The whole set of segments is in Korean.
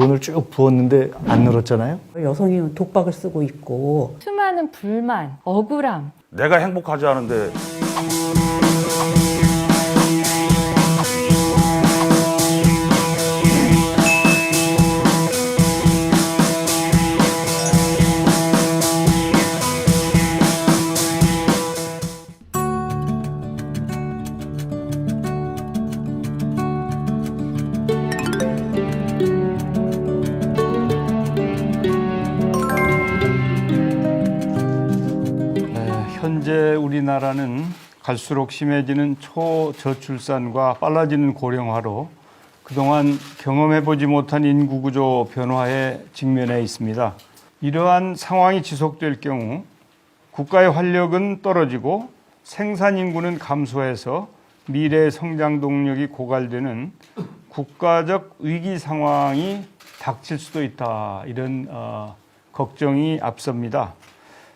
돈을 쭉 부었는데 안 늘었잖아요. 여성이 독박을 쓰고 있고 수많은 불만, 억울함, 내가 행복하지 않은데 현재 우리나라는 갈수록 심해지는 초저출산과 빨라지는 고령화로 그동안 경험해보지 못한 인구구조 변화에 직면해 있습니다. 이러한 상황이 지속될 경우 국가의 활력은 떨어지고 생산인구는 감소해서 미래의 성장 동력이 고갈되는 국가적 위기 상황이 닥칠 수도 있다. 이런 걱정이 앞섭니다.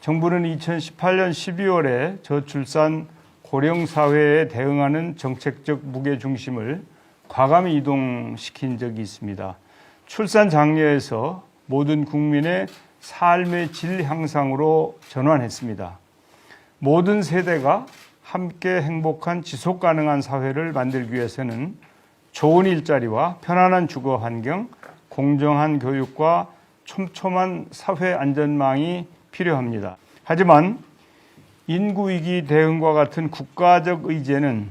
정부는 2018년 12월에 저출산 고령사회에 대응하는 정책적 무게중심을 과감히 이동시킨 적이 있습니다. 출산 장려에서 모든 국민의 삶의 질 향상으로 전환했습니다. 모든 세대가 함께 행복한 지속 가능한 사회를 만들기 위해서는 좋은 일자리와 편안한 주거 환경, 공정한 교육과 촘촘한 사회 안전망이 필요합니다. 하지만 인구위기 대응과 같은 국가적 의제는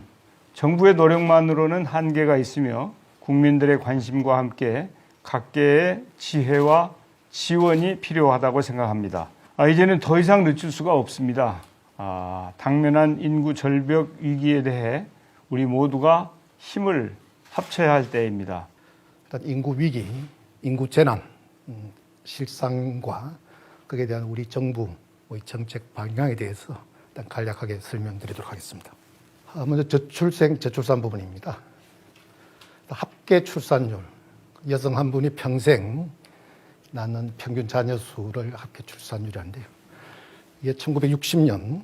정부의 노력만으로는 한계가 있으며 국민들의 관심과 함께 각계의 지혜와 지원이 필요하다고 생각합니다. 이제는 더 이상 늦출 수가 없습니다. 당면한 인구 절벽 위기에 대해 우리 모두가 힘을 합쳐야 할 때입니다. 일단 인구 위기, 인구 재난, 실상과 거기에 대한 우리 정부의 정책 방향에 대해서 일단 간략하게 설명드리도록 하겠습니다. 먼저 저출산 부분입니다. 합계 출산율, 여성 한 분이 평생 낳는 평균 자녀 수를 합계 출산율이란데요. 이게 1960년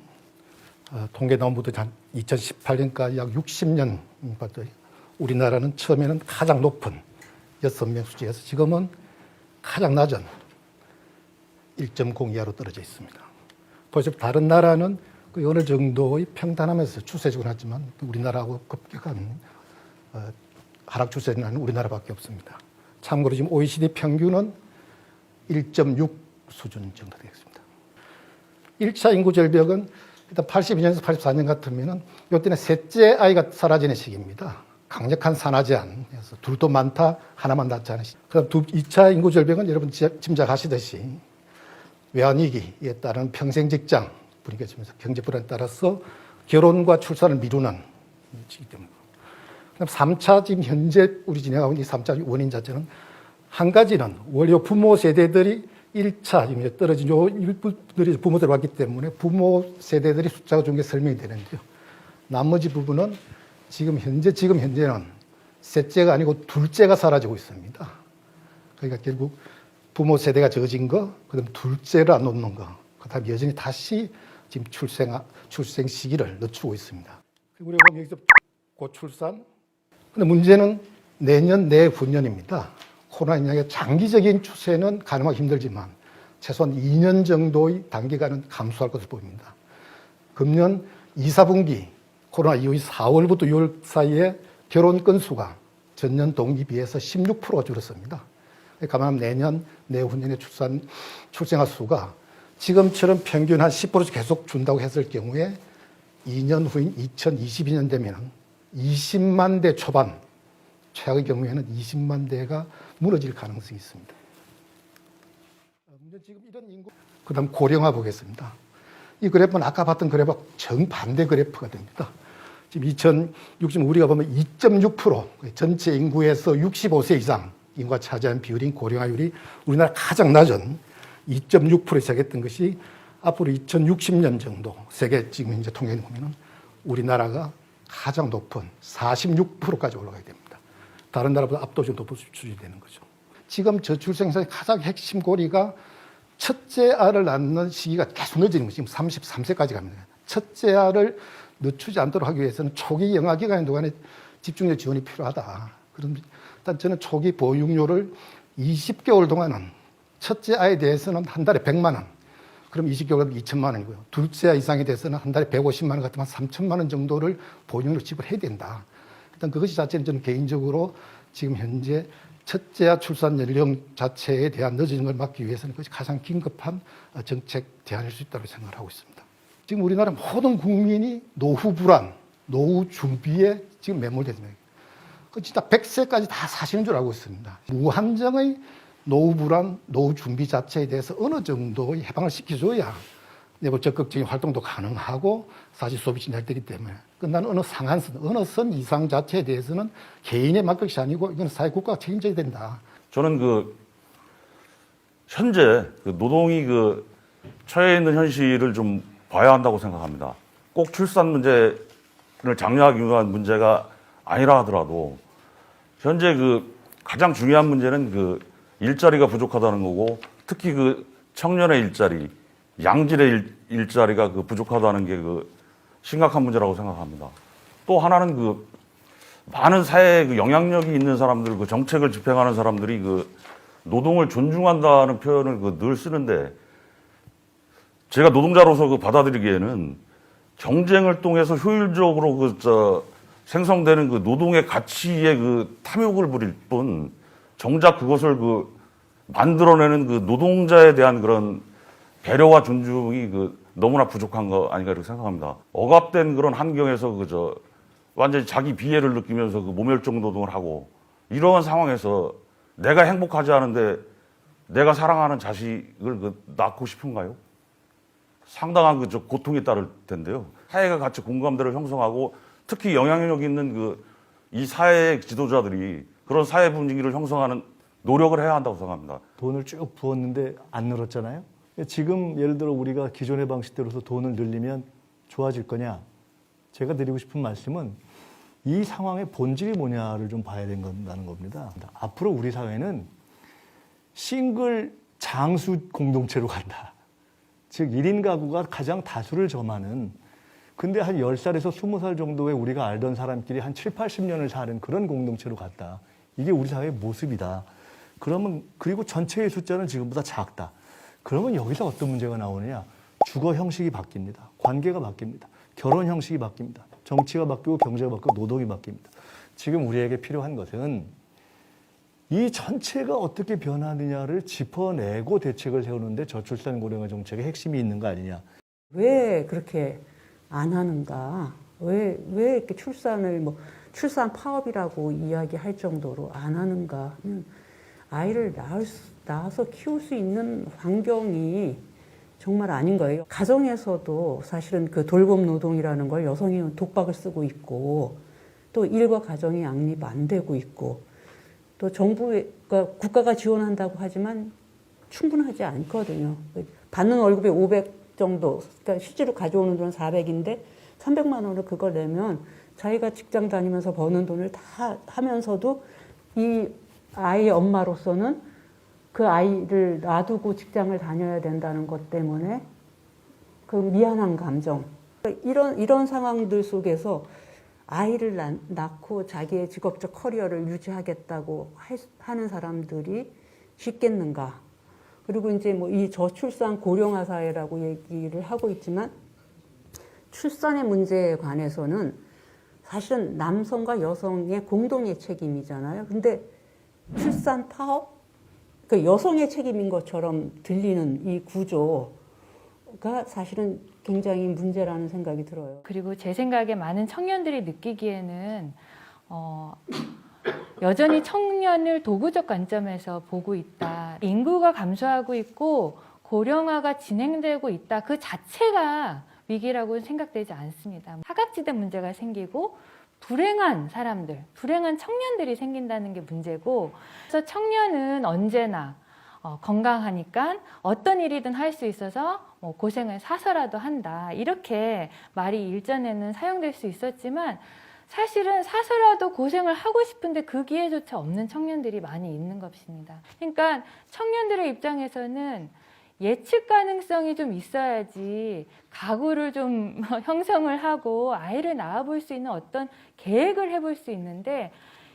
통계 나온부터 2018년까지 약 60년 봤더니 우리나라는 처음에는 가장 높은 6명 수치에서 지금은 가장 낮은 1.0 이하로 떨어져 있습니다. 보시면 다른 나라는 어느 정도의 평단하면서 추세적으로 하지만 우리나라하고 급격한 하락 추세는 나는 우리나라밖에 없습니다. 참고로 지금 OECD 평균은 1.6 수준 정도 되겠습니다. 1차 인구 절벽은 일단 82년에서 84년 같으면은 이때는 셋째 아이가 사라지는 시기입니다. 강력한 산화 제한에서 둘도 많다, 하나만 낳지 않은 시기. 그다음 2차 인구 절벽은 여러분 짐작하시듯이 외환위기에 따른 평생 직장 분위기가 지면서 경제 불안에 따라서 결혼과 출산을 미루는 시기 때문에. 그다음 3차 지금 현재 우리 진행하고 있는 이 3차 원인 자체는 한 가지는 원래 부모 세대들이 1차 지금 떨어진 일부들이 부모들 왔기 때문에 부모 세대들이 숫자가 좀 게 설명이 되는데요. 나머지 부분은 지금 현재는 셋째가 아니고 둘째가 사라지고 있습니다. 그러니까 결국 부모 세대가 적어진 거, 그다음 둘째를 안 놓는 거, 그다음 여전히 다시 지금 출생 시기를 늦추고 있습니다. 우리가 보면 여기서 고출산. 근데 문제는 내년, 내후년입니다. 코로나19의 장기적인 추세는 가늠하기 힘들지만 최소한 2년 정도의 단기간은 감소할 것으로 보입니다. 금년 2, 4분기 코로나 이후 4월부터 6월 사이에 결혼 건수가 전년 동기 비해서 16%가 줄었습니다. 가만하면 내년, 내후년에 출생아 수가 지금처럼 평균 한 10%씩 계속 준다고 했을 경우에 2년 후인 2022년 되면 20만 대 초반, 최악의 경우에는 20만 대가 무너질 가능성이 있습니다. 지금 이런 인구, 그다음 고령화 보겠습니다. 이 그래프는 아까 봤던 그래프와 정반대 그래프가 됩니다. 지금 2060 우리가 보면 2.6% 전체 인구에서 65세 이상 인구가 차지하는 비율인 고령화율이 우리나라 가장 낮은 2.6%에 시작했던 것이 앞으로 2060년 정도 세계 지금 현재 통계를 보면은 우리나라가 가장 높은 46%까지 올라가야 됩니다. 다른 나라보다 압도적으로 높은 수준이 되는 거죠. 지금 저출생에서의 가장 핵심 고리가 첫째 알을 낳는 시기가 계속 늦어지는 거죠. 지금 33세까지 갑니다. 첫째 알을 늦추지 않도록 하기 위해서는 초기 영아기간 동안에 집중력 지원이 필요하다. 그럼 일단 저는 초기 보육료를 20개월 동안은 첫째 아이에 대해서는 한 달에 100만 원, 그럼 20개월 2천만 원이고요. 둘째 이상에 대해서는 한 달에 150만 원 같으면 3천만 원 정도를 보육료로 지불해야 된다. 일단 그것이 자체는 저는 개인적으로 지금 현재 첫째 출산 연령 자체에 대한 늦어진 걸 막기 위해서는 그것이 가장 긴급한 정책 대안일 수 있다고 생각을 하고 있습니다. 지금 우리나라 모든 국민이 노후 불안, 노후 준비에 지금 매몰되어 있습니다. 그 진짜 100세까지 다 사시는 줄 알고 있습니다. 무한정의 노후 불안, 노후 준비 자체에 대해서 어느 정도의 해방을 시켜줘야 내부 적극적인 활동도 가능하고 사실 수업이 진행되기 때문에 끝나는 어느 상한선, 어느 선 이상 자체에 대해서는 개인의 맡을 것이 아니고 이건 사회 국가가 책임져야 된다. 저는 현재 노동이 처해 있는 현실을 좀 봐야 한다고 생각합니다. 꼭 출산 문제를 장려하기 위한 문제가 아니라 하더라도 현재 가장 중요한 문제는 일자리가 부족하다는 거고, 특히 청년의 일자리, 양질의 일자리가 부족하다는 게 심각한 문제라고 생각합니다. 또 하나는 많은 사회에 영향력이 있는 사람들, 정책을 집행하는 사람들이 노동을 존중한다는 표현을 늘 쓰는데, 제가 노동자로서 받아들이기에는 경쟁을 통해서 효율적으로 생성되는 노동의 가치에 탐욕을 부릴 뿐, 정작 그것을 만들어내는 노동자에 대한 그런 배려와 존중이 너무나 부족한 거 아닌가 이렇게 생각합니다. 억압된 그런 환경에서 완전히 자기 비애를 느끼면서 모멸적 노동을 하고, 이러한 상황에서 내가 행복하지 않은데 내가 사랑하는 자식을 낳고 싶은가요? 상당한 고통이 따를 텐데요. 사회가 같이 공감대를 형성하고, 특히 영향력 있는 이 사회의 지도자들이 그런 사회 분위기를 형성하는 노력을 해야 한다고 생각합니다. 돈을 쭉 부었는데 안 늘었잖아요. 지금 예를 들어 우리가 기존의 방식대로서 돈을 늘리면 좋아질 거냐? 제가 드리고 싶은 말씀은 이 상황의 본질이 뭐냐를 좀 봐야 된다는 겁니다. 앞으로 우리 사회는 싱글 장수 공동체로 간다. 즉 1인 가구가 가장 다수를 점하는, 근데 한 10살에서 20살 정도의 우리가 알던 사람끼리 한 7, 80년을 사는 그런 공동체로 갔다. 이게 우리 사회의 모습이다. 그리고 전체의 숫자는 지금보다 작다. 그러면 여기서 어떤 문제가 나오느냐? 주거 형식이 바뀝니다. 관계가 바뀝니다. 결혼 형식이 바뀝니다. 정치가 바뀌고 경제가 바뀌고 노동이 바뀝니다. 지금 우리에게 필요한 것은 이 전체가 어떻게 변하느냐를 짚어내고 대책을 세우는데 저출산 고령화 정책의 핵심이 있는 거 아니냐. 왜 그렇게 안 하는가? 왜 이렇게 출산 파업이라고 이야기할 정도로 안 하는가? 아이를 낳아서 키울 수 있는 환경이 정말 아닌 거예요. 가정에서도 사실은 돌봄 노동이라는 걸 여성이 독박을 쓰고 있고, 또 일과 가정이 양립 안 되고 있고, 또 정부가 국가가 지원한다고 하지만 충분하지 않거든요. 받는 월급이 500 정도, 그러니까 실제로 가져오는 돈은 400인데 300만 원을 그걸 내면 자기가 직장 다니면서 버는 돈을 다 하면서도 이 아이의 엄마로서는 그 아이를 놔두고 직장을 다녀야 된다는 것 때문에 미안한 감정. 이런 상황들 속에서 아이를 낳고 자기의 직업적 커리어를 유지하겠다고 하는 사람들이 쉽겠는가. 그리고 이제 이 저출산 고령화 사회라고 얘기를 하고 있지만, 출산의 문제에 관해서는 사실은 남성과 여성의 공동의 책임이잖아요. 근데 출산 파업? 여성의 책임인 것처럼 들리는 이 구조가 사실은 굉장히 문제라는 생각이 들어요. 그리고 제 생각에 많은 청년들이 느끼기에는 여전히 청년을 도구적 관점에서 보고 있다. 인구가 감소하고 있고 고령화가 진행되고 있다. 그 자체가 위기라고는 생각되지 않습니다. 사각지대 문제가 생기고 불행한 사람들, 불행한 청년들이 생긴다는 게 문제고, 그래서 청년은 언제나 건강하니까 어떤 일이든 할 수 있어서 고생을 사서라도 한다. 이렇게 말이 일전에는 사용될 수 있었지만, 사실은 사서라도 고생을 하고 싶은데 그 기회조차 없는 청년들이 많이 있는 것입니다. 그러니까 청년들의 입장에서는 예측 가능성이 좀 있어야지 가구를 좀 형성을 하고 아이를 낳아볼 수 있는 어떤 계획을 해볼 수 있는데,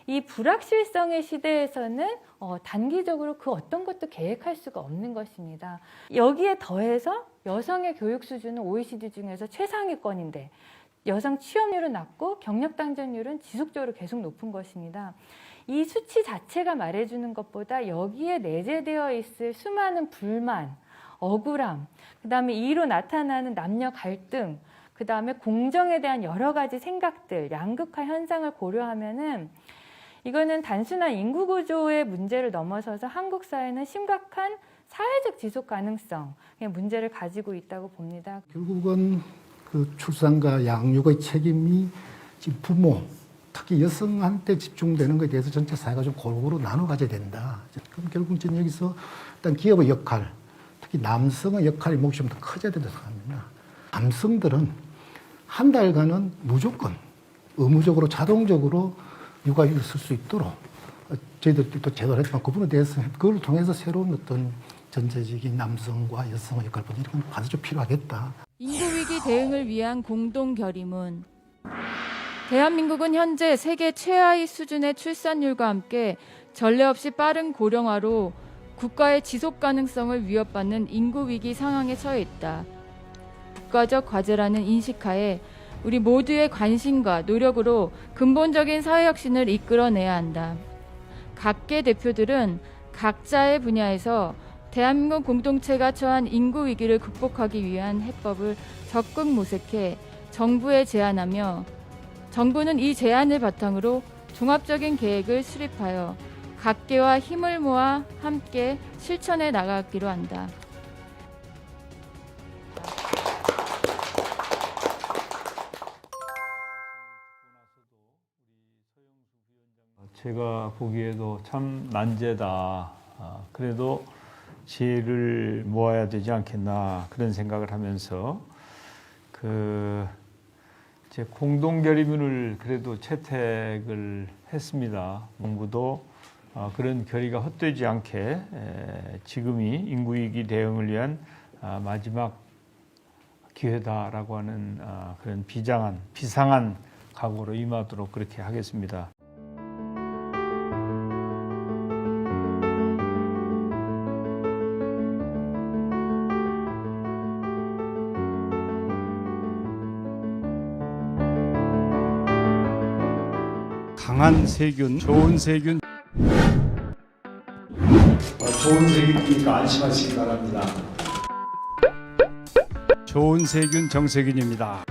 이 불확실성의 시대에서는 단기적으로 그 어떤 것도 계획할 수가 없는 것입니다. 여기에 더해서 여성의 교육 수준은 OECD 중에서 최상위권인데 여성 취업률은 낮고 경력 당전율은 지속적으로 계속 높은 것입니다. 이 수치 자체가 말해주는 것보다 여기에 내재되어 있을 수많은 불만, 억울함, 그 다음에 이로 나타나는 남녀 갈등, 그 다음에 공정에 대한 여러 가지 생각들, 양극화 현상을 고려하면은 이거는 단순한 인구 구조의 문제를 넘어서서 한국 사회는 심각한 사회적 지속 가능성의 문제를 가지고 있다고 봅니다. 결국은 그 출산과 양육의 책임이 지금 부모, 특히 여성한테 집중되는 것에 대해서 전체 사회가 좀 골고루 나눠 가져야 된다. 그럼 결국 저는 여기서 일단 기업의 역할, 특히 남성의 역할이 몫이 좀 더 커져야 된다고 생각합니다. 남성들은 한 달간은 무조건 의무적으로 자동적으로 육아휴직을 쓸 수 있도록 저희들도 제도를 했지만 그분에 대해서 그걸 통해서 새로운 어떤 전체적인 남성과 여성의 역할 보다 이런 건 반드시 필요하겠다. 인구위기 대응을 위한 공동결의문. 대한민국은 현재 세계 최하위 수준의 출산율과 함께 전례 없이 빠른 고령화로 국가의 지속 가능성을 위협받는 인구위기 상황에 처해 있다. 국가적 과제라는 인식하에 우리 모두의 관심과 노력으로 근본적인 사회혁신을 이끌어내야 한다. 각계 대표들은 각자의 분야에서 대한민국 공동체가 처한 인구 위기를 극복하기 위한 해법을 적극 모색해 정부에 제안하며 정부는 이 제안을 바탕으로 종합적인 계획을 수립하여 각계와 힘을 모아 함께 실천해 나가기로 한다. 제가 보기에도 참 난제다. 그래도 지혜를 모아야 되지 않겠나 그런 생각을 하면서 이제 공동결의문을 그래도 채택을 했습니다. 정부도 그런 결의가 헛되지 않게 지금이 인구위기 대응을 위한 마지막 기회다라고 하는 그런 비상한 각오로 임하도록 그렇게 하겠습니다. 강한 세균, 좋은 세균. 좋은 세균이니까 안심하시기 바랍니다. 좋은 세균 정세균입니다.